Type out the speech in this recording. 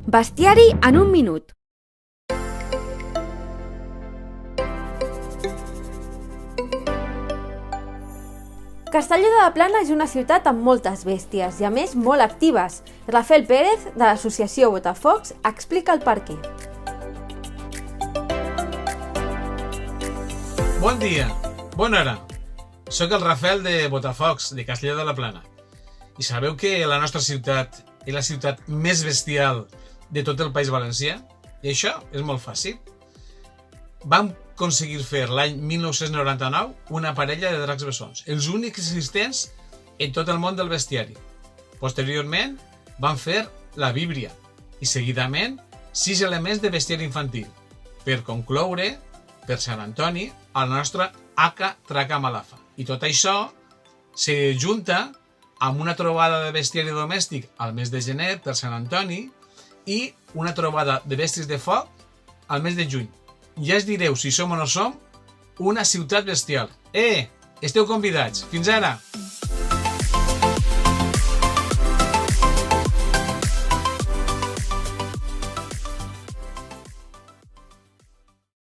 Bestiari en un minut. Castelló de la Plana és una ciutat amb moltes bèsties i a més molt actives. Rafael Pérez, de l'associació Botafocs, explica el perquè. Bon dia, bona hora. Soc el Rafael de Botafocs, de Castelló de la Plana. I sabeu que la nostra ciutat és la ciutat més bestial de tot el País Valencià? I això és molt fàcil. Vam aconseguir fer l'any 1999 una parella de dracs bessons, els únics existents en tot el món del bestiari. Posteriorment van fer la víbria i seguidament 6 elements de bestiari infantil, per concloure, per Sant Antoni, a la nostra Haca Traca Malafa. I tot això se junta amb una trobada de bestiari domèstic al mes de gener per Sant Antoni i una trobada de bèsties de foc al mes de juny. Ja es direu si som o no som una ciutat bestial. Esteu convidats. Fins ara!